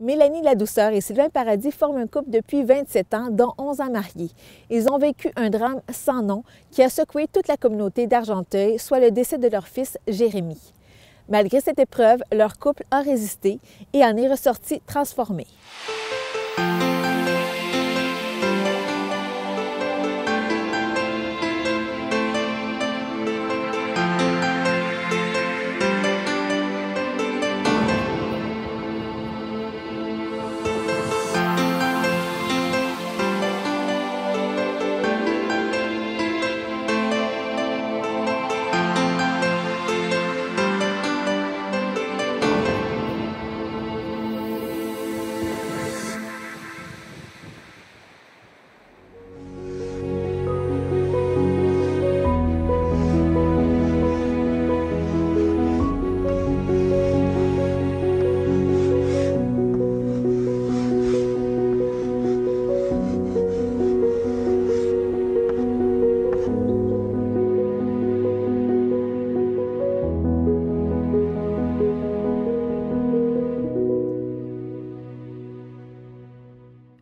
Mélanie Ladouceur et Sylvain Paradis forment un couple depuis 27 ans, dont 11 ans mariés. Ils ont vécu un drame sans nom qui a secoué toute la communauté d'Argenteuil, soit le décès de leur fils Jérémy. Malgré cette épreuve, leur couple a résisté et en est ressorti transformé.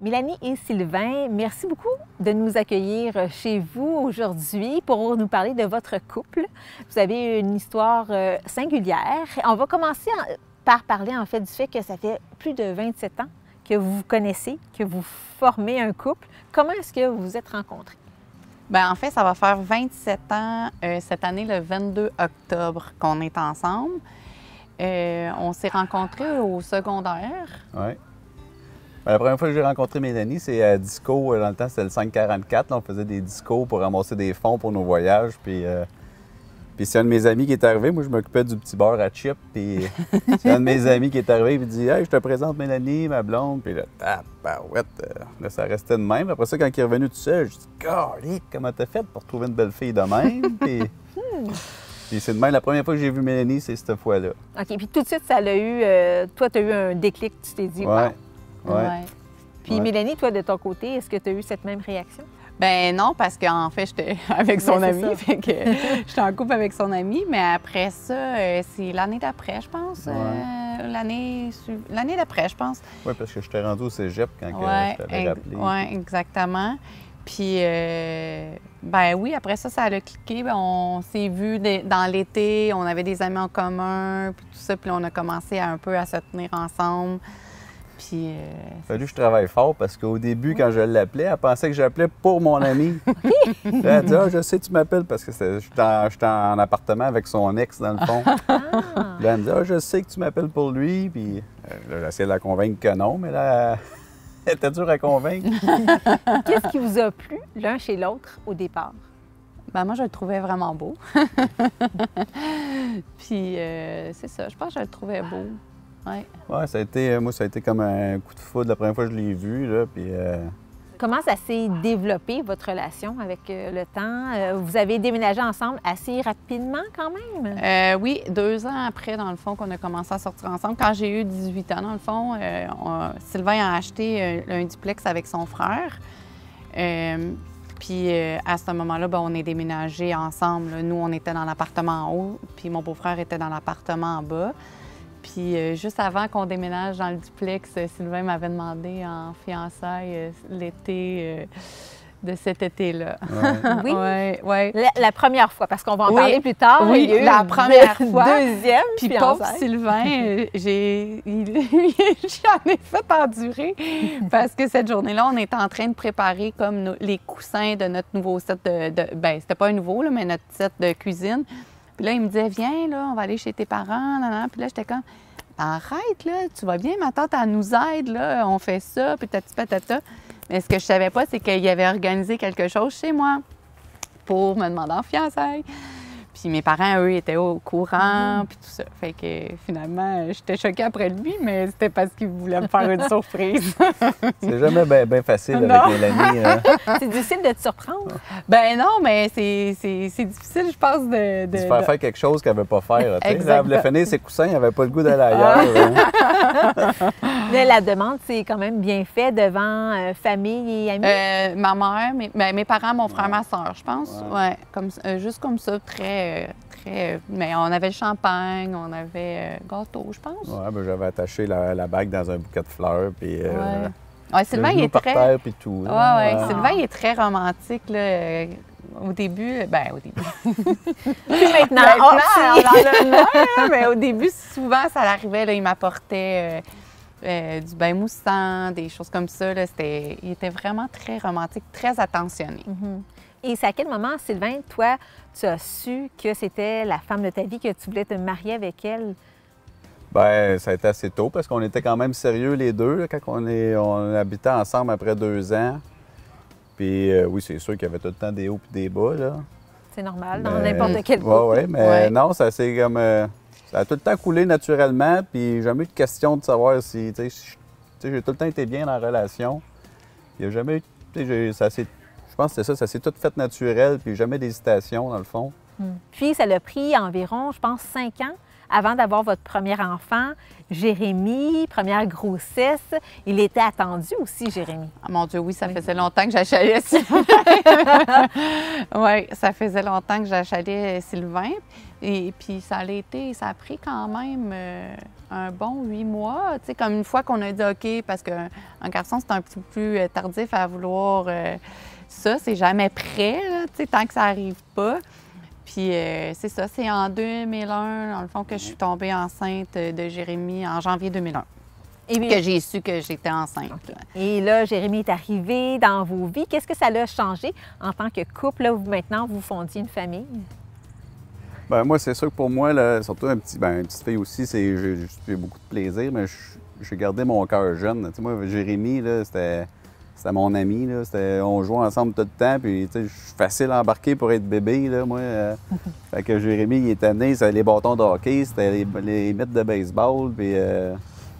Mélanie et Sylvain, merci beaucoup de nous accueillir chez vous aujourd'hui pour nous parler de votre couple. Vous avez une histoire singulière. On va commencer par parler en fait du fait que ça fait plus de 27 ans que vous vous connaissez, que vous formez un couple. Comment est-ce que vous vous êtes rencontrés? Bien, en fait, ça va faire 27 ans cette année, le 22 octobre, qu'on est ensemble. On s'est rencontrés au secondaire. Oui. La première fois que j'ai rencontré Mélanie, c'est à Disco. Dans le temps, c'était le 544. Là, on faisait des discos pour ramasser des fonds pour nos voyages. Puis c'est un de mes amis qui est arrivé. Moi, je m'occupais du petit bar à chips. Puis c'est un de mes amis qui est arrivé et dit « Hey, je te présente Mélanie, ma blonde. » Puis là, tabarouette, là, ça restait de même. Après ça, quand il est revenu tout seul, je dis « Calique, comment t'as fait pour trouver une belle fille de même? » Puis c'est de même, la première fois que j'ai vu Mélanie, c'est cette fois-là. OK. Puis tout de suite, ça l'a eu... toi, tu as eu un déclic. Tu t'es dit « Ouais. Wow. Ouais. Puis Mélanie, toi, de ton côté, est-ce que tu as eu cette même réaction? Ben non, parce qu'en fait, j'étais avec son Ben, c'est ami, ça. fait que j'étais en couple avec son ami, mais après ça, c'est l'année d'après, je pense. Ouais. L'année d'après, je pense. Oui, parce que je t'ai rendu au cégep quand Ouais, je t'avais rappelé. Oui, exactement. Puis, ben oui, après ça, ça a cliqué. Ben, on s'est vus dans l'été, on avait des amis en commun, puis tout ça, puis là, on a commencé un peu à se tenir ensemble. Puis, Il a fallu que je travaille fort parce qu'au début, quand je l'appelais, elle pensait que j'appelais pour mon ami. Elle dit « Ah, je sais, tu m'appelles parce que j'étais en appartement avec son ex, dans le fond. Puis là, elle me dit « Ah, je sais que tu m'appelles pour lui. » Puis là, j'ai essayé de la convaincre que non, mais là, elle était dure à convaincre. Qu'est-ce qui vous a plu l'un chez l'autre au départ? ben moi, je le trouvais vraiment beau. Puis, c'est ça, je pense que je le trouvais beau. Ouais. Ouais, ça a été comme un coup de foudre la première fois que je l'ai vu, là, puis... Comment ça s'est développé, votre relation, avec le temps? Vous avez déménagé ensemble assez rapidement, quand même? Oui, 2 ans après, dans le fond, qu'on a commencé à sortir ensemble. Quand j'ai eu 18 ans, dans le fond, Sylvain a acheté un duplex avec son frère. Puis à ce moment-là, ben, on est déménagé ensemble. Nous, on était dans l'appartement en haut, puis mon beau-frère était dans l'appartement en bas. Puis juste avant qu'on déménage dans le duplex, Sylvain m'avait demandé en fiançailles l'été de cet été-là. Oui? Ouais, ouais. La première fois, parce qu'on va en Oui. parler plus tard. Oui, il y a eu la première fois. Deuxième Puis pauvre fiançailles. Sylvain, j'en ai fait endurer parce que cette journée-là, on était en train de préparer comme les coussins de notre nouveau set ben c'était pas un nouveau, là, mais notre set de cuisine. Puis là, il me disait, viens, là, on va aller chez tes parents. Nan. Puis là, j'étais comme, arrête, là, tu vas bien, ma tante, elle nous aide, là, on fait ça, puis patata. Mais ce que je savais pas, c'est qu'il avait organisé quelque chose chez moi pour me demander en fiançailles. Puis mes parents, eux, étaient au courant, puis tout ça. Fait que finalement, j'étais choquée après lui, mais c'était parce qu'il voulait me faire une surprise. C'est jamais bien facile Non. avec Mélanie. C'est difficile de te surprendre. Ben non, mais c'est difficile, je pense, De se faire faire quelque chose qu'elle ne veut pas faire. tu sais. Exactement. Là, elle voulait finir ses coussins, elle n'avait pas le goût d'aller ailleurs. Mais la demande, c'est quand même bien fait devant famille et amis. Ma mère, mes parents, mon frère, ma soeur, je pense. Ouais. Ouais, juste comme ça, très Mais on avait le champagne, on avait gâteau, je pense. Ouais, ben, j'avais attaché la bague dans un bouquet de fleurs, puis Ouais, Sylvain, le il genou est par très... terre, puis tout. Ouais, là. ouais. Sylvain, il est très romantique, là. Au début. Puis maintenant, Maintenant, oh, on en a moins, mais au début, souvent, ça l'arrivait, là, il m'apportait du bain moussant, des choses comme ça. Là. Il était vraiment très romantique, très attentionné. Et c'est à quel moment, Sylvain, toi, tu as su que c'était la femme de ta vie, que tu voulais te marier avec elle? Ben, ça a été assez tôt parce qu'on était quand même sérieux les deux là, quand on habitait ensemble après 2 ans. Puis oui, c'est sûr qu'il y avait tout le temps des hauts et des bas, là. C'est normal, dans n'importe quel couple. Oui, mais non, ça s'est comme... ça a tout le temps coulé naturellement, puis jamais eu de question de savoir si... Tu sais, j'ai tout le temps été bien dans la relation. Il n'y a jamais eu... Tu sais, je pense que c'est ça s'est tout fait naturel, puis jamais d'hésitation, dans le fond. Puis, ça l'a pris environ, je pense, 5 ans avant d'avoir votre premier enfant, Jérémy, première grossesse. Il était attendu aussi, Jérémy. Ah, mon Dieu, oui, ça faisait longtemps que j'achalais Sylvain. Oui, ça faisait longtemps que j'achalais Sylvain. Et puis, ça a pris quand même un bon 8 mois. Tu sais, comme une fois qu'on a dit OK, parce qu'un garçon, c'est un petit peu plus tardif à vouloir ça, c'est jamais prêt, là, tu sais, tant que ça n'arrive pas. Puis c'est ça, c'est en 2001, dans le fond, que je suis tombée enceinte de Jérémy en janvier 2001. Et puis, que j'ai su que j'étais enceinte. Okay. Et là, Jérémy est arrivé dans vos vies. Qu'est-ce que ça l'a changé en tant que couple, là, où maintenant vous fondiez une famille? Bien, moi, c'est sûr que pour moi, là, surtout une petite fille aussi, j'ai beaucoup de plaisir, mais j'ai gardé mon cœur jeune. Tu sais, moi, Jérémy, là, c'était mon ami, là. On jouait ensemble tout le temps, puis tu sais, je suis facile à embarquer pour être bébé, là, moi. Fait que Jérémy, il était né, c'était les bâtons de hockey, c'était les mittes de baseball, puis...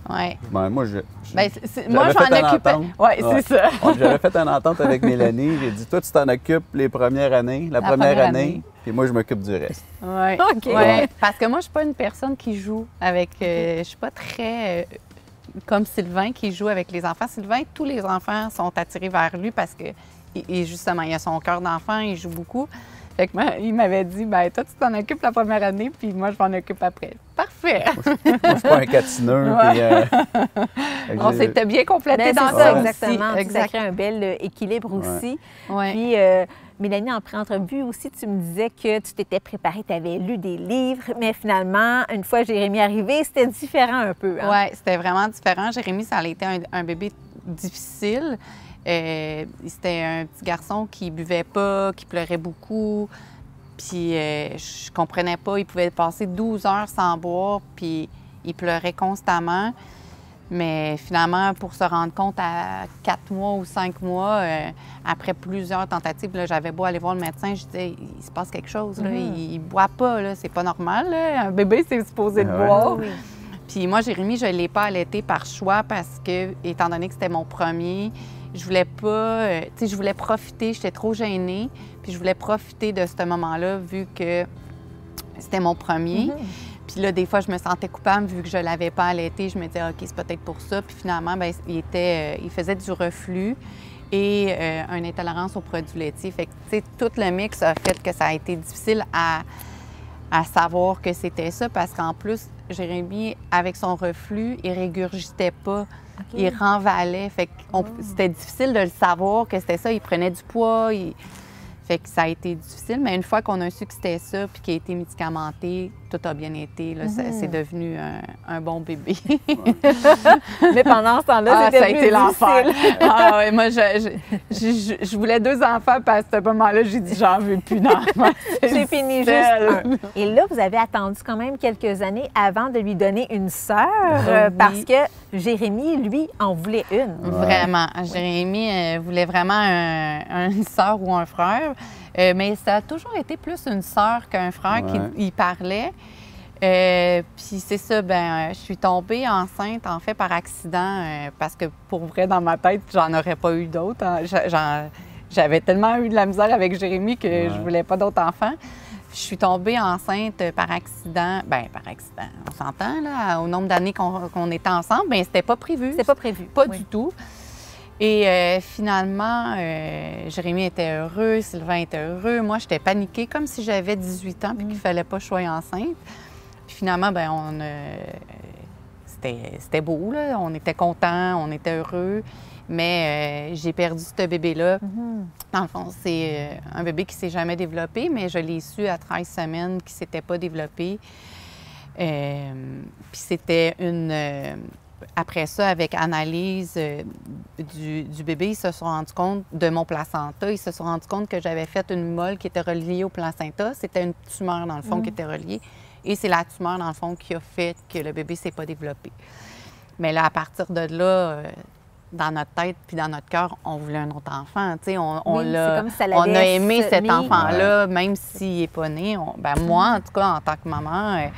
Oui. Ben, moi, moi, j'en occupais. Oui, c'est ça. J'avais fait une entente avec Mélanie. J'ai dit, toi, tu t'en occupes la première année, puis moi, je m'occupe du reste. Oui. OK. Ouais. Parce que moi, je suis pas une personne qui joue avec... je suis pas très... comme Sylvain qui joue avec les enfants. Sylvain, tous les enfants sont attirés vers lui parce que, justement, il a son cœur d'enfant, il joue beaucoup. Fait que il m'avait dit, ben toi, tu t'en occupes la première année, puis moi, je m'en occupe après. Parfait! Moi, je suis pas un catineux. Ouais. On s'était bien complété dans ça exactement. aussi. Ça crée un bel équilibre aussi. Ouais. Puis, Mélanie, en pré-entrevue aussi, tu me disais que tu t'étais préparée, tu avais lu des livres, mais finalement, une fois Jérémy arrivé, c'était différent un peu. Hein? Oui, c'était vraiment différent. Jérémy, ça a été un bébé difficile. C'était un petit garçon qui buvait pas, qui pleurait beaucoup. Puis je comprenais pas, il pouvait passer 12 heures sans boire, puis il pleurait constamment. Mais finalement, pour se rendre compte à 4 mois ou 5 mois, après plusieurs tentatives, j'avais beau aller voir le médecin, je disais, il se passe quelque chose, là, il boit pas, là, c'est pas normal, là. Un bébé, c'est supposé de boire. Oui. Puis moi, Jérémy, je ne l'ai pas allaité par choix parce que, étant donné que c'était mon premier, je voulais pas, tu sais, je voulais profiter, j'étais trop gênée, puis je voulais profiter de ce moment-là vu que c'était mon premier. Puis là, des fois, je me sentais coupable vu que je ne l'avais pas allaité. Je me disais, OK, c'est peut-être pour ça. Puis finalement, bien, il faisait du reflux et une intolérance aux produits laitiers. Fait que, tu sais, tout le mix a fait que ça a été difficile à savoir que c'était ça parce qu'en plus, Jérémy, avec son reflux, il régurgitait pas. Okay. Il renvalait. Fait que c'était difficile de le savoir que c'était ça. Il prenait du poids. Fait que ça a été difficile, mais une fois qu'on a su que c'était ça puis qu'il a été médicamenté, tout a bien été. Là, c'est devenu un bon bébé. Mais pendant ce temps-là, c'était ça a été l'enfer. Ouais, moi, je voulais 2 enfants, puis à ce moment-là, j'ai dit, j'en veux plus d'enfants. C'est fini, juste un. Et là, vous avez attendu quand même quelques années avant de lui donner une sœur, parce que Jérémy, lui, en voulait une. Vraiment. Jérémy voulait vraiment une sœur ou un frère. Mais ça a toujours été plus une sœur qu'un frère qui parlait. Puis c'est ça, je suis tombée enceinte, en fait, par accident, parce que pour vrai, dans ma tête, j'en aurais pas eu d'autres. J'avais tellement eu de la misère avec Jérémy que je voulais pas d'autres enfants. Je suis tombée enceinte par accident. Par accident, on s'entend, là, au nombre d'années qu'on était ensemble, c'était pas prévu. C'était pas prévu. Pas du tout. Et finalement, Jérémy était heureux, Sylvain était heureux. Moi, j'étais paniquée comme si j'avais 18 ans puis qu'il ne fallait pas que je sois enceinte. Puis finalement, ben c'était beau, là. On était contents, on était heureux. Mais j'ai perdu ce bébé-là. Dans le fond, c'est un bébé qui ne s'est jamais développé, mais je l'ai su à 13 semaines qu'il ne s'était pas développé. Puis c'était après ça, avec analyse du bébé, ils se sont rendus compte de mon placenta. Ils se sont rendus compte que j'avais fait une molle qui était reliée au placenta. C'était une tumeur, dans le fond, qui était reliée. Et c'est la tumeur, dans le fond, qui a fait que le bébé ne s'est pas développé. Mais là, à partir de là, dans notre tête puis dans notre cœur, on voulait un autre enfant. Tu sais, on a aimé cet enfant-là, même s'il n'est pas né. Moi, en tout cas, en tant que maman, tu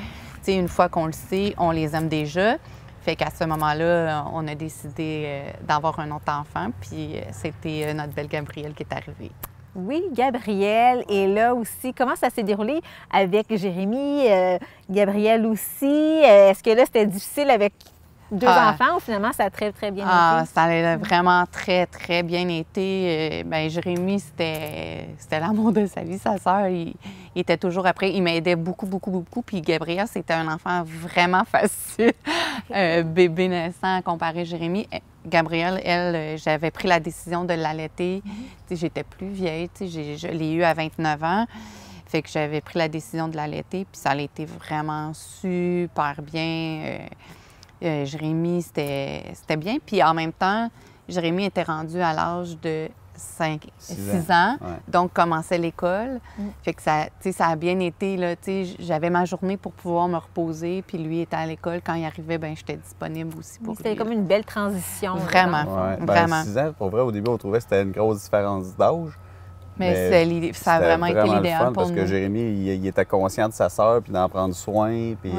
sais, une fois qu'on le sait, on les aime déjà. Fait qu'à ce moment-là, on a décidé d'avoir un autre enfant, puis c'était notre belle Gabrielle qui est arrivée. Oui, Gabrielle. Et là aussi, comment ça s'est déroulé avec Jérémy? Gabrielle aussi. Est-ce que là, c'était difficile avec deux enfants ou finalement, ça a très, très bien été? Ça a vraiment très, très bien été. Jérémy, c'était l'amour de sa vie. Sa sœur, il était toujours après. Il m'aidait beaucoup, beaucoup, beaucoup. Puis Gabrielle, c'était un enfant vraiment facile. Bébé naissant comparé à Jérémy. Gabrielle, elle, j'avais pris la décision de l'allaiter. J'étais plus vieille. Je l'ai eu à 29 ans. Fait que j'avais pris la décision de l'allaiter. Puis ça a été vraiment super bien. Jérémy, c'était bien. Puis en même temps, Jérémy était rendu à l'âge de 6 ans, donc commençait l'école. Fait que ça a bien été. Là, j'avais ma journée pour pouvoir me reposer, puis lui était à l'école. Quand il arrivait, j'étais disponible aussi pour lui. C'était comme une belle transition. Vraiment, vraiment. 6 ans, pour vrai, au début, on trouvait que c'était une grosse différence d'âge. Mais ça a vraiment été l'idéal pour parce nous. que Jérémy, il était conscient de sa sœur, puis d'en prendre soin, puis...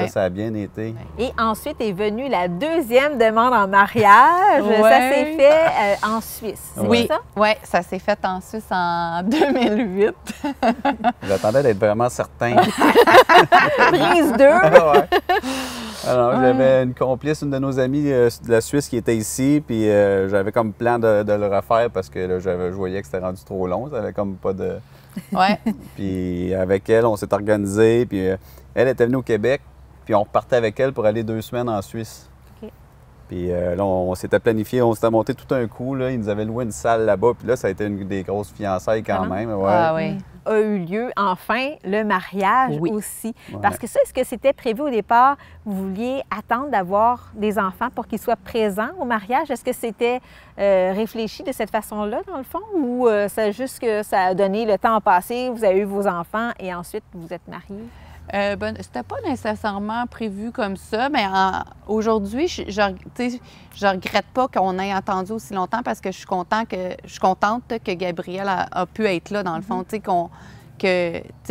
ça a bien été. Et ensuite est venue la deuxième demande en mariage. Ça s'est fait en Suisse, c'est ça? Oui, ça s'est fait en Suisse en 2008. J'attendais d'être vraiment certain. Prise 2. Alors, j'avais une complice, une de nos amies de la Suisse qui était ici, puis j'avais comme plan de le refaire parce que là, je voyais que c'était rendu trop long. Ça avait comme pas de... Puis avec elle, on s'est organisé, puis elle était venue au Québec, puis on repartait avec elle pour aller 2 semaines en Suisse. Puis là, on s'était planifié, on s'était monté tout un coup, là, ils nous avaient loué une salle là-bas, puis là, ça a été une des grosses fiançailles quand même. A eu lieu, enfin, le mariage aussi. Parce que ça, est-ce que c'était prévu au départ? Vous vouliez attendre d'avoir des enfants pour qu'ils soient présents au mariage? Est-ce que c'était réfléchi de cette façon-là, dans le fond? Ou c'est juste que ça a donné le temps à passer, vous avez eu vos enfants et ensuite vous êtes mariés? C'était pas nécessairement prévu comme ça, mais aujourd'hui, je regrette pas qu'on ait attendu aussi longtemps parce que je suis contente que Gabrielle a pu être là, dans le fond.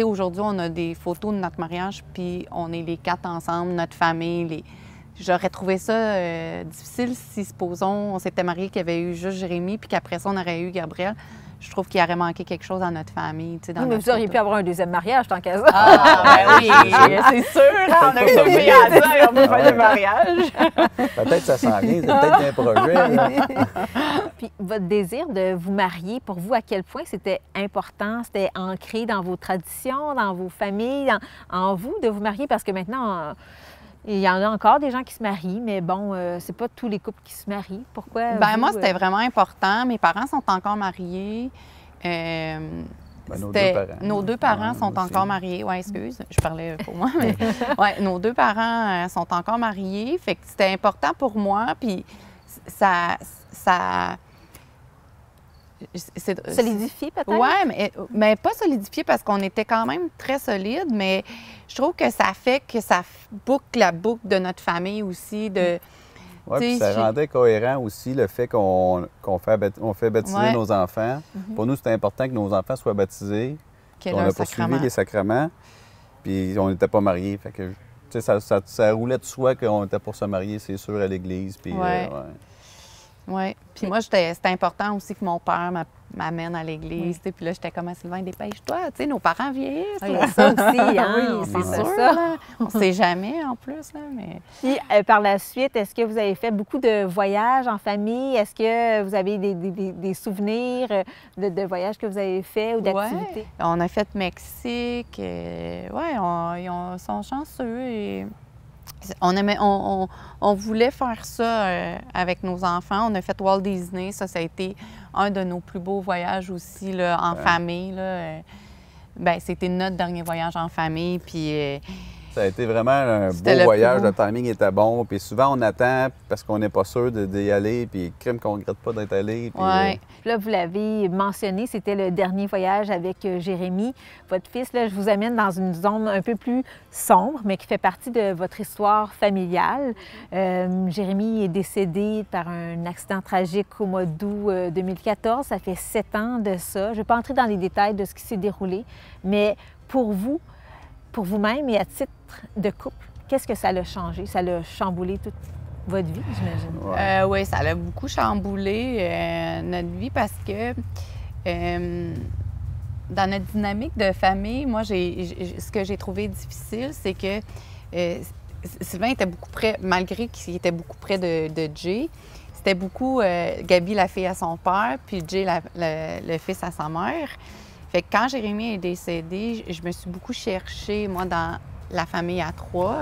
Aujourd'hui, on a des photos de notre mariage, puis on est les 4 ensemble, notre famille. J'aurais trouvé ça difficile si, supposons, on s'était mariés, qu'il y avait eu juste Jérémy, puis qu'après ça, on aurait eu Gabrielle. Je trouve qu'il aurait manqué quelque chose à notre famille. Oui, mais vous auriez pu avoir un deuxième mariage tant qu'à ça. Oui, c'est sûr. On a eu deux fiançailles, on peut faire des mariages. Peut-être ça s'en vient, c'est peut-être un projet. Puis votre désir de vous marier, pour vous, à quel point c'était important? C'était ancré dans vos traditions, dans vos familles, en vous de vous marier? Parce que maintenant... il y en a encore des gens qui se marient, mais bon, c'est pas tous les couples qui se marient. Pourquoi? Moi, c'était vraiment important. Mes parents sont encore mariés. Nos deux parents sont encore mariés. Oui, excuse, je parlais pour moi. Mais nos 2 parents sont encore mariés. Fait que c'était important pour moi. Puis ça solidifié peut-être? Oui, mais pas solidifié parce qu'on était quand même très solide, mais je trouve que ça fait que ça boucle la boucle de notre famille aussi. Oui, puis ça rendait cohérent aussi le fait qu'on fait baptiser nos enfants. Pour nous, c'était important que nos enfants soient baptisés. On a poursuivi les sacrements, puis on n'était pas mariés. Fait que, ça roulait de soi qu'on était pour se marier, c'est sûr, à l'église. Puis, Oui. Puis Puis moi, c'était important aussi que mon père m'amène à l'église. Tu sais, puis là, j'étais comme à Sylvain, dépêche-toi. Tu sais, nos parents vieillissent. Il y a ça aussi, hein? Oui, c'est c'est sûr. ça. Là. On ne sait jamais en plus. Là, mais... Puis, par la suite, est-ce que vous avez fait beaucoup de voyages en famille? Est-ce que vous avez des souvenirs de voyages que vous avez faits ou d'activités? Ouais. On a fait Mexique. Oui, ils sont chanceux. Et... On voulait faire ça avec nos enfants. On a fait Walt Disney. Ça a été un de nos plus beaux voyages aussi là, en famille. Là. Ben, c'était notre dernier voyage en famille. Puis, ça a été vraiment un beau voyage. Le timing était bon. Puis souvent, on attend parce qu'on n'est pas sûr d'y aller. Puis crime qu'on ne regrette pas d'être allé. Puis, ouais. Là, vous l'avez mentionné, c'était le dernier voyage avec Jérémy, votre fils. Là, je vous amène dans une zone un peu plus sombre, mais qui fait partie de votre histoire familiale. Jérémy est décédé par un accident tragique au mois d'août 2014. Ça fait 7 ans de ça. Je ne vais pas entrer dans les détails de ce qui s'est déroulé, mais pour vous, pour vous-même et à titre de couple, qu'est-ce que ça l'a changé? Ça l'a chamboulé toute votre vie, j'imagine? Oui, ça l'a beaucoup chamboulé notre vie parce que dans notre dynamique de famille, moi, ce que j'ai trouvé difficile, c'est que Sylvain était beaucoup près, malgré qu'il était beaucoup près de Jay, c'était beaucoup Gabi, la fille à son père, puis Jay, le fils à sa mère. Fait que quand Jérémy est décédé, je me suis beaucoup cherchée, moi, dans la famille à 3.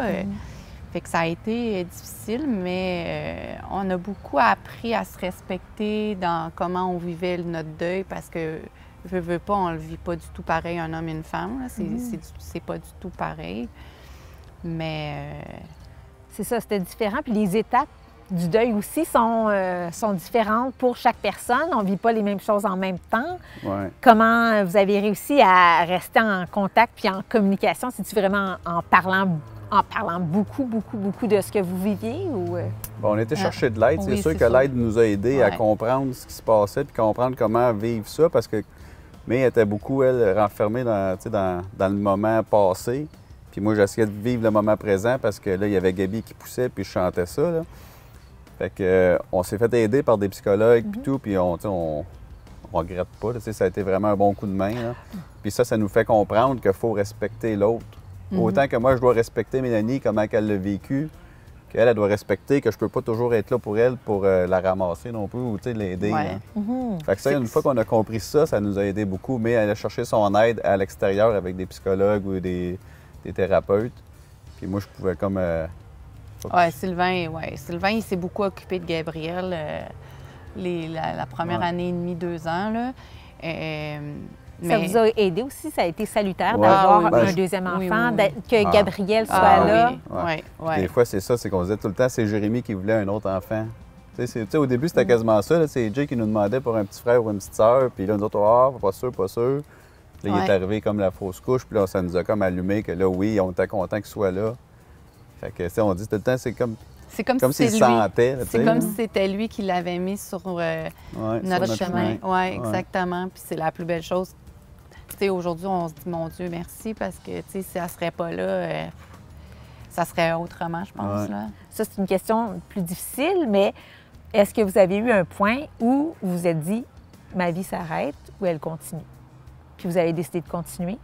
Fait que ça a été difficile, mais on a beaucoup appris à se respecter dans comment on vivait notre deuil parce que, veux pas, on le vit pas du tout pareil, un homme et une femme. C'est pas du tout pareil. Mais... C'est ça, c'était différent. Puis les étapes du deuil aussi sont différentes pour chaque personne. On ne vit pas les mêmes choses en même temps. Ouais. Comment vous avez réussi à rester en contact puis en communication? C'est-tu vraiment en parlant beaucoup de ce que vous viviez? Ou... Bon, on était chercher de l'aide. Oui, c'est sûr c'est que ça. l'aide nous a aidés à comprendre ce qui se passait puis comprendre comment vivre ça parce que mais elle était beaucoup, elle, renfermée dans le moment passé. Puis moi, j'essayais de vivre le moment présent parce que là, il y avait Gabi qui poussait puis je chantais ça. Là. Fait que, on s'est fait aider par des psychologues puis tout, puis on regrette pas. Là, ça a été vraiment un bon coup de main. Là. Puis ça nous fait comprendre qu'il faut respecter l'autre. Autant que moi, je dois respecter Mélanie, comment elle l'a vécu, qu'elle doit respecter que je peux pas toujours être là pour elle pour la ramasser non plus ou l'aider. Ouais. Fait que ça, une fois qu'on a compris ça, ça nous a aidé beaucoup, mais elle a cherché son aide à l'extérieur avec des psychologues ou des thérapeutes. Puis moi, je pouvais comme... Sylvain, il s'est beaucoup occupé de Gabriel la première année et demie, 2 ans. Là. Ça vous a aidé aussi? Ça a été salutaire Ouais. d'avoir Ben, un deuxième enfant, oui. que Gabriel soit là? Oui. Des fois, c'est ça, c'est qu'on disait tout le temps, c'est Jérémy qui voulait un autre enfant. Tu sais, au début, c'était quasiment ça. là, C'est Jay qui nous demandait pour un petit frère ou une petite sœur. Puis là, nous autres, pas sûr, pas sûr. Puis là, il est arrivé comme la fausse couche. Puis là, ça nous a comme allumé que là, oui, on était content qu'il soit là. Fait que, tu sais, on dit tout le temps, c'est comme s'il sentait. C'est comme si c'était lui qui l'avait mis sur notre chemin. Oui, exactement. Puis c'est la plus belle chose. Tu sais, aujourd'hui, on se dit, mon Dieu, merci, parce que, tu sais, si elle serait pas là, ça serait autrement, je pense. Là. Ça, c'est une question plus difficile, mais est-ce que vous avez eu un point où vous vous êtes dit, ma vie s'arrête ou elle continue? Puis vous avez décidé de continuer?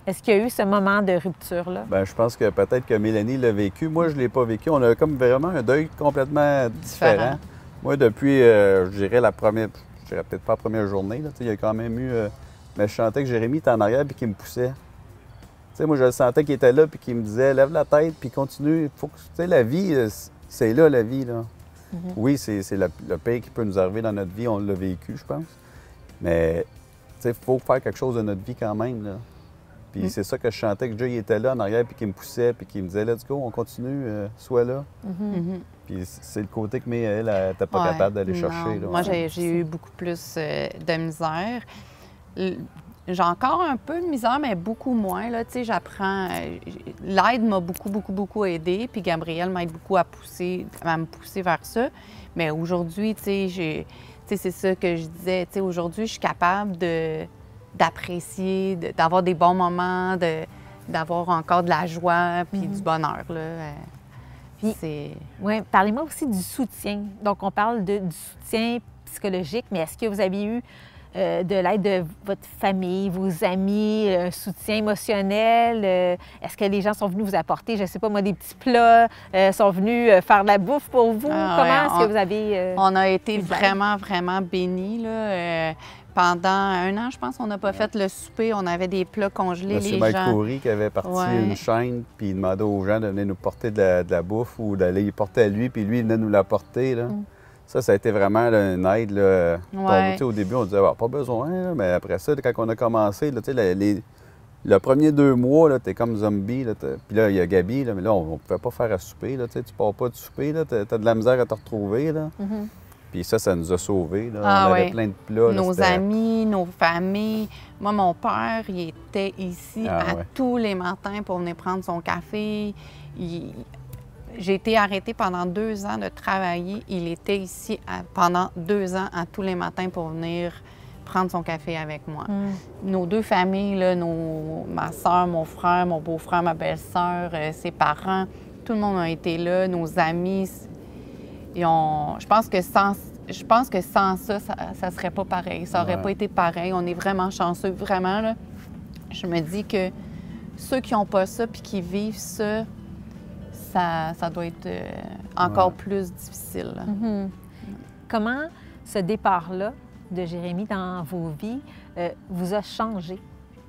Est-ce qu'il y a eu ce moment de rupture-là? Bien, je pense que peut-être que Mélanie l'a vécu. Moi, je ne l'ai pas vécu. On a comme vraiment un deuil complètement différent. Moi, depuis, je dirais peut-être pas la première journée. Là, il y a quand même eu... mais je sentais que Jérémy était en arrière et qu'il me poussait. Tu sais, moi, je le sentais qu'il était là puis qu'il me disait « Lève la tête puis continue. » Faut que, tu sais, la vie, c'est là, la vie. Là. Oui, c'est le pire qui peut nous arriver dans notre vie. On l'a vécu, je pense. Mais, tu sais, il faut faire quelque chose de notre vie quand même. Là. Puis c'est ça que je chantais, que Jay était là en arrière, puis qu'il me poussait, puis qu'il me disait « Let's go, on continue, sois là. Puis c'est le côté que elle n'était pas capable d'aller chercher. Là, moi, j'ai eu beaucoup plus de misère. J'ai encore un peu de misère, mais beaucoup moins. Là, tu sais, j'apprends... L'aide m'a beaucoup aidée, puis Gabriel m'aide beaucoup à me pousser vers ça. Mais aujourd'hui, tu sais, c'est ça que je disais. Tu sais, aujourd'hui, je suis capable d'apprécier, d'avoir des bons moments, d'avoir encore de la joie puis du bonheur. Là. Oui, parlez-moi aussi du soutien. Donc, on parle du soutien psychologique, mais est-ce que vous avez eu de l'aide de votre famille, vos amis, un soutien émotionnel? Est-ce que les gens sont venus vous apporter, je ne sais pas moi, des petits plats, sont venus faire de la bouffe pour vous? Ah, Comment ouais, est-ce que vous avez... On a été eu de l'aide? vraiment, vraiment bénis, là. Pendant 1 an, je pense, on n'a pas fait le souper. On avait des plats congelés, Monsieur les Mike gens. Coury qui avait parti Ouais. une chaîne, puis il demandait aux gens de venir nous porter de la bouffe ou d'aller y porter à lui, puis lui, il venait nous l'apporter. Là. Ça a été vraiment là, une aide. Là. Ouais. Tu sais, au début, on disait ah, pas besoin, là. Mais après ça, quand on a commencé, là, tu sais, le premier 2 mois, tu es comme zombie. Là, puis là, il y a Gabi, là, mais là, on ne pouvait pas faire à souper. Là, tu pars pas de souper, tu as de la misère à te retrouver. Là. Puis ça nous a sauvés. Là. Ah, on avait ouais. plein de plats. Là, Nos c'était- amis, nos familles. Moi, mon père, il était ici Ah, à ouais. tous les matins pour venir prendre son café. J'ai été arrêtée pendant 2 ans de travailler. Il était ici pendant 2 ans à tous les matins pour venir prendre son café avec moi. Nos 2 familles, là, ma soeur, mon frère, mon beau-frère, ma belle-sœur, ses parents, tout le monde a été là, nos amis. Je pense que sans ça, ça serait pas pareil. Ça aurait Ouais. pas été pareil. On est vraiment chanceux, vraiment. Là. Je me dis que ceux qui n'ont pas ça puis qui vivent ça, ça doit être encore Ouais. plus difficile. Là. Comment ce départ-là de Jérémie dans vos vies vous a changé?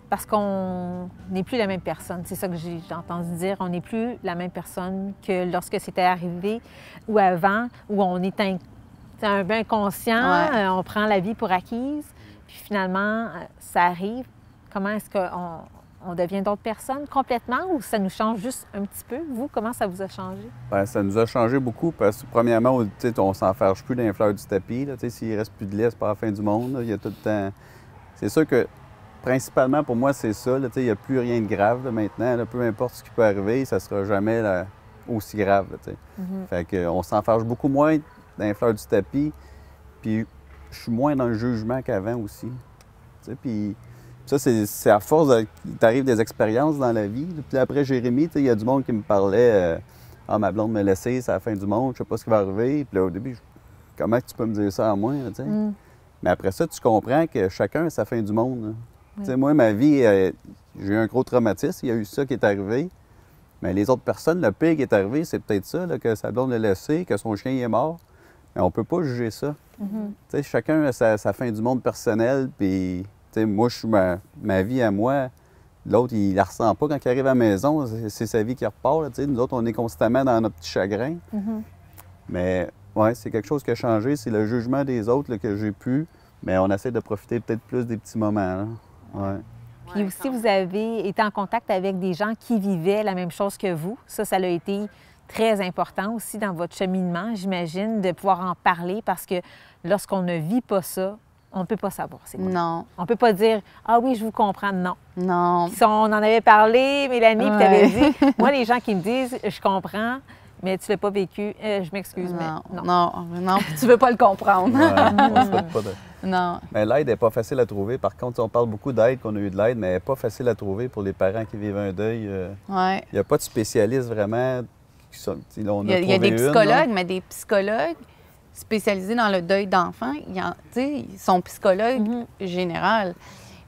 Parce qu'on n'est plus la même personne. C'est ça que j'ai entendu dire. On n'est plus la même personne que lorsque c'était arrivé ou avant, où on est un peu inconscient, Ouais. on prend la vie pour acquise, puis finalement, ça arrive. Comment est-ce qu'on devient d'autres personnes complètement ou ça nous change juste un petit peu? Vous, comment ça vous a changé? Bien, ça nous a changé beaucoup parce que, premièrement, on s'en fâche plus d'un fleur du tapis. Là, s'il ne reste plus de lait, c'est pas la fin du monde. Là. Il y a tout le temps. C'est sûr que, principalement, pour moi, c'est ça. Là, il n'y a plus rien de grave là, maintenant. Là, peu importe ce qui peut arriver, ça ne sera jamais là, aussi grave. Là, Fait que, on s'en fâche beaucoup moins d'un fleur du tapis. Puis, je suis moins dans le jugement qu'avant aussi. Puis, ça, c'est à force qu'il t'arrive des expériences dans la vie. Puis après Jérémie, il y a du monde qui me parlait ah, ma blonde m'a laissé, c'est la fin du monde, je sais pas ce qui va arriver. Puis là, au début, comment tu peux me dire ça à moi? Là, Mais après ça, tu comprends que chacun a sa fin du monde. Moi, ma vie, j'ai eu un gros traumatisme, il y a eu ça qui est arrivé. Mais les autres personnes, le pire qui est arrivé, c'est peut-être ça, là, que sa blonde l'a laissé, que son chien est mort. Mais on peut pas juger ça. Chacun a sa fin du monde personnelle, puis moi, je suis ma vie à moi. L'autre, il la ressent pas quand il arrive à la maison. C'est sa vie qui repart. Là, nous autres, on est constamment dans notre petit chagrin. Mais ouais, c'est quelque chose qui a changé. C'est le jugement des autres là, que j'ai pu. Mais on essaie de profiter peut-être plus des petits moments. Là. Ouais. Puis aussi, vous avez été en contact avec des gens qui vivaient la même chose que vous. Ça a été très important aussi dans votre cheminement, j'imagine, de pouvoir en parler parce que lorsqu'on ne vit pas ça, on ne peut pas savoir c'est quoi. Non. On ne peut pas dire « Ah oui, je vous comprends ». Non. Non. Puis on en avait parlé, Mélanie, puis tu avais Ouais. dit « Moi, les gens qui me disent « Je comprends », mais tu ne l'as pas vécu, je m'excuse, mais non. Non, tu veux pas le comprendre. Ouais, on souhaite pas de... Non. Mais l'aide n'est pas facile à trouver. Par contre, on parle beaucoup d'aide, qu'on a eu de l'aide, mais elle n'est pas facile à trouver pour les parents qui vivent un deuil. Ouais. Il n'y a pas de spécialistes vraiment. Il y a des psychologues, mais des psychologues spécialisés dans le deuil d'enfants, ils sont psychologues généraux.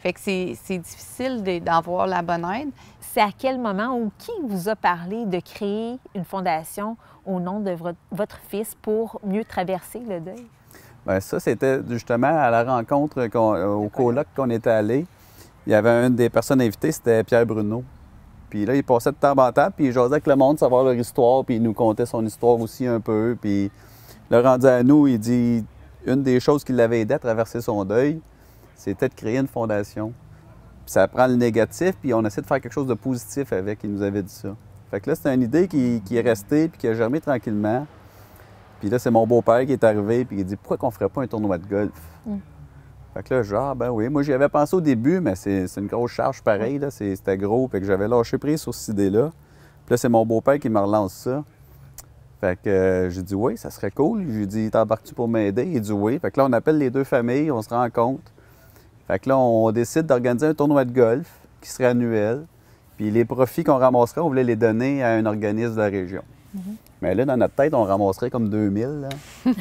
Fait que c'est difficile d'avoir la bonne aide. C'est à quel moment ou qui vous a parlé de créer une fondation au nom de votre fils pour mieux traverser le deuil? Bien, ça, c'était justement à la rencontre, au colloque qu'on était allé. Il y avait une des personnes invitées, c'était Pierre Bruno. Puis là, il passait de table en table, puis il jasait avec le monde, savoir leur histoire, puis il nous contait son histoire aussi un peu. Puis le rendu à nous, il dit une des choses qui l'avait aidé à traverser son deuil, c'était de créer une fondation. Puis ça prend le négatif, puis on essaie de faire quelque chose de positif avec, il nous avait dit ça. Fait que là, c'est une idée qui est restée, puis qui a germé tranquillement. Puis là, c'est mon beau-père qui est arrivé, puis il dit « Pourquoi qu'on ferait pas un tournoi de golf? Fait que là, genre, ben oui, moi j'y avais pensé au début, mais c'est une grosse charge pareil, là, c'était gros, fait que j'avais lâché prise sur cette idée-là. Puis là, c'est mon beau-père qui me relance ça. Fait que j'ai dit oui, ça serait cool. J'ai dit, t'embarques-tu pour m'aider? Il dit oui. Fait que là, on appelle les 2 familles, on se rencontre. Fait que là, on décide d'organiser un tournoi de golf qui serait annuel. Puis les profits qu'on ramasserait, on voulait les donner à un organisme de la région. Mais là, dans notre tête, on ramasserait comme 2000. Là. Tu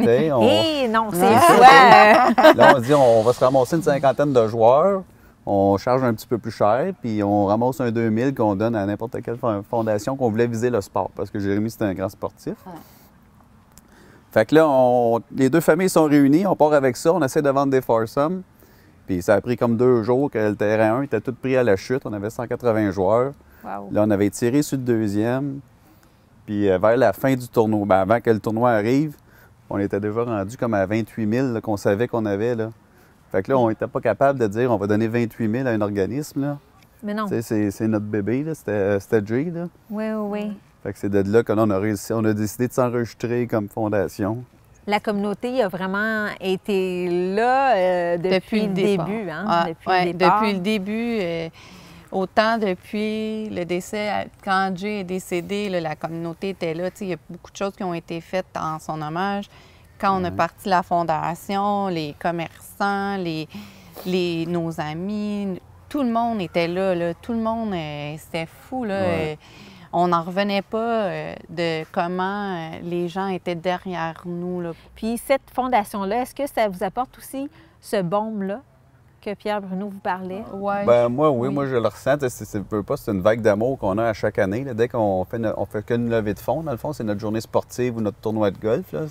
sais, Eh non, c'est quoi? Là, on se dit, on va se ramasser une cinquantaine de joueurs, on charge un petit peu plus cher, puis on ramasse un 2000 qu'on donne à n'importe quelle fondation qu'on voulait viser le sport, parce que Jérémy, c'était un grand sportif. Ouais. Fait que là, les deux familles sont réunies, on part avec ça, on essaie de vendre des foursomes. Puis ça a pris comme 2 jours que le terrain 1 était tout pris à la chute, on avait 180 joueurs. Wow. Là, on avait tiré sur le deuxième. Puis vers la fin du tournoi, ben, avant que le tournoi arrive, on était déjà rendu comme à 28 000 là, qu'on savait qu'on avait. Là. Fait que là, on n'était pas capable de dire on va donner 28 000 à un organisme. Là. Mais non. Tu sais, c'est notre bébé, là. C'était Jay. Là. Oui, oui, oui. Fait que c'est de là que là, on a réussi, on a décidé de s'enregistrer comme fondation. La communauté a vraiment été là depuis le début. Hein? Ah, depuis le départ. depuis le début. Autant depuis le décès, quand Jay est décédé, là, la communauté était là. Il y a beaucoup de choses qui ont été faites en son hommage. Quand on a parti la fondation, les commerçants, nos amis, tout le monde était là. Là. Tout le monde, c'était fou. Là. Ouais. On n'en revenait pas de comment les gens étaient derrière nous. Là. Puis cette fondation-là, est-ce que ça vous apporte aussi ce baume-là que Pierre Bruno vous parlait? Ouais, Ben, moi, je le ressens. C'est une vague d'amour qu'on a à chaque année. Là. Dès qu'on fait, on fait qu'une levée de fonds, dans le fond, c'est notre journée sportive ou notre tournoi de golf. Là.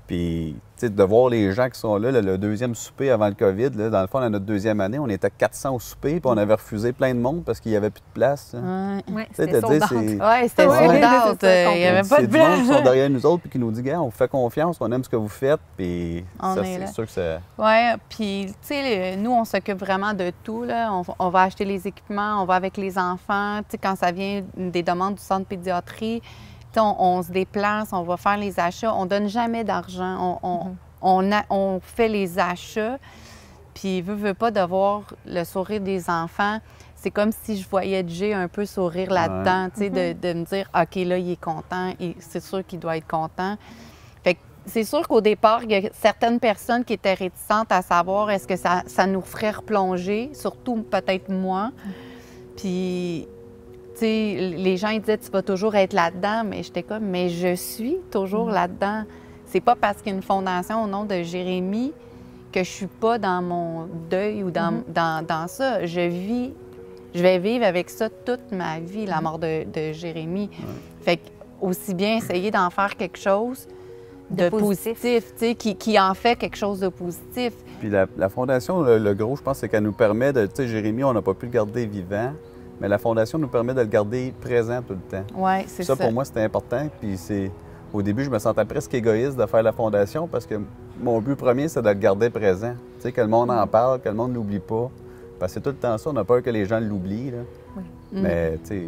Puis, tu sais, de voir les gens qui sont là, le deuxième souper avant le COVID, là, dans le fond, dans notre deuxième année, on était 400 au souper, puis on avait refusé plein de monde parce qu'il n'y avait plus de place. Ouais. Oui, Tu sais, c'était de dire, sold out. Ouais, c'était Ouais, sold c'est out. ça, Il n'y avait pas c'est de du monde qui sont plan. derrière nous autres puis qui nous dit, gars, on vous fait confiance, on aime ce que vous faites, puis On ça, est là. c'est sûr que c'est... Oui, puis, tu sais, nous, on s'occupe vraiment de tout. Là. On va acheter les équipements, on va avec les enfants. Tu sais, quand ça vient des demandes du centre pédiatrie, tu sais, on se déplace, on va faire les achats. On donne jamais d'argent. On fait les achats. Puis, veut pas de voir le sourire des enfants. C'est comme si je voyais Jay un peu sourire là-dedans, tu sais, de me dire, OK, là, il est content, et c'est sûr qu'il doit être content. Fait que c'est sûr qu'au départ, il y a certaines personnes qui étaient réticentes à savoir est-ce que ça nous ferait replonger, surtout peut-être moi. Puis, tu sais, les gens ils disaient, tu vas toujours être là-dedans, mais j'étais comme, mais je suis toujours là-dedans. C'est pas parce qu'il y a une fondation au nom de Jérémy que je suis pas dans mon deuil ou dans ça. Je vais vivre avec ça toute ma vie, la mort de Jérémy. Fait que aussi bien essayer d'en faire quelque chose de positif, tu sais, qui en fait quelque chose de positif. Puis la fondation, le gros, je pense, c'est qu'elle nous permet de... Tu sais, Jérémy, on n'a pas pu le garder vivant, mais la fondation nous permet de le garder présent tout le temps. Oui, c'est ça. Ça, pour moi, c'était important. Puis au début, je me sentais presque égoïste de faire la fondation parce que mon but premier, c'est de le garder présent. Tu sais, que le monde en parle, que le monde ne l'oublie pas. Parce que c'est tout le temps ça, on a peur que les gens l'oublient. Là. Oui. Mais, tu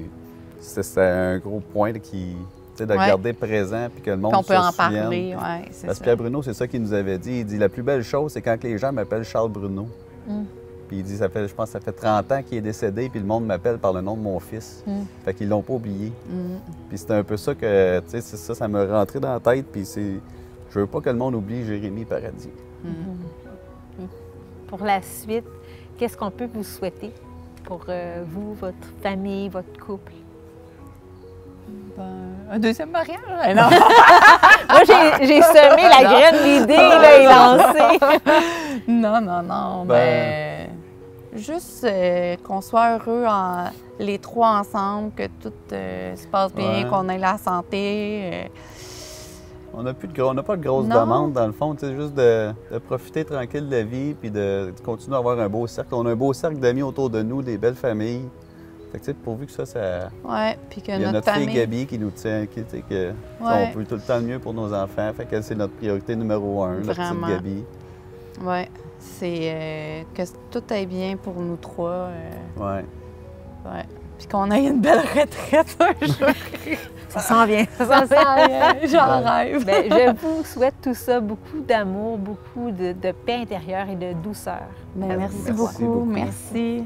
sais, c'est un gros point de le garder présent puis que le monde on peut en souvienne. parler, oui, c'est Parce ça. que Pierre Bruno, c'est ça qu'il nous avait dit. Il dit, la plus belle chose, c'est quand les gens m'appellent Charles Bruno. Puis il dit, je pense que ça fait 30 ans qu'il est décédé, puis le monde m'appelle par le nom de mon fils. Fait qu'ils l'ont pas oublié. Puis c'était un peu ça que, tu sais, ça m'a rentré dans la tête, puis je veux pas que le monde oublie Jérémy Paradis. Pour la suite, qu'est-ce qu'on peut vous souhaiter pour vous, votre famille, votre couple? Un deuxième mariage? Non. Moi, j'ai semé la graine d'idée, là, et lancée. Non. Ben, juste qu'on soit heureux les trois ensemble, que tout se passe bien, Ouais. qu'on ait la santé. On n'a pas de grosses Non. demandes, dans le fond. Tu sais, juste de profiter tranquille de la vie, puis de continuer à avoir un beau cercle. On a un beau cercle d'amis autour de nous, des belles familles. Fait que, tu sais, pourvu que ça... Oui, puis que Il y a notre notre famille... fille Gabi qui nous tient, tu sais, que Ouais. on veut tout le temps le mieux pour nos enfants. Fait que c'est notre priorité numéro 1, notre Vraiment. petite Gabi. Oui, c'est que tout aille bien pour nous trois. Ouais. Ouais. Puis qu'on ait une belle retraite un jour. Ça s'en vient. Ça sent bien, j'en rêve. Bien, je vous souhaite tout ça, beaucoup d'amour, beaucoup de paix intérieure et de douceur. Ben, À vous. merci Merci beaucoup. beaucoup. Merci.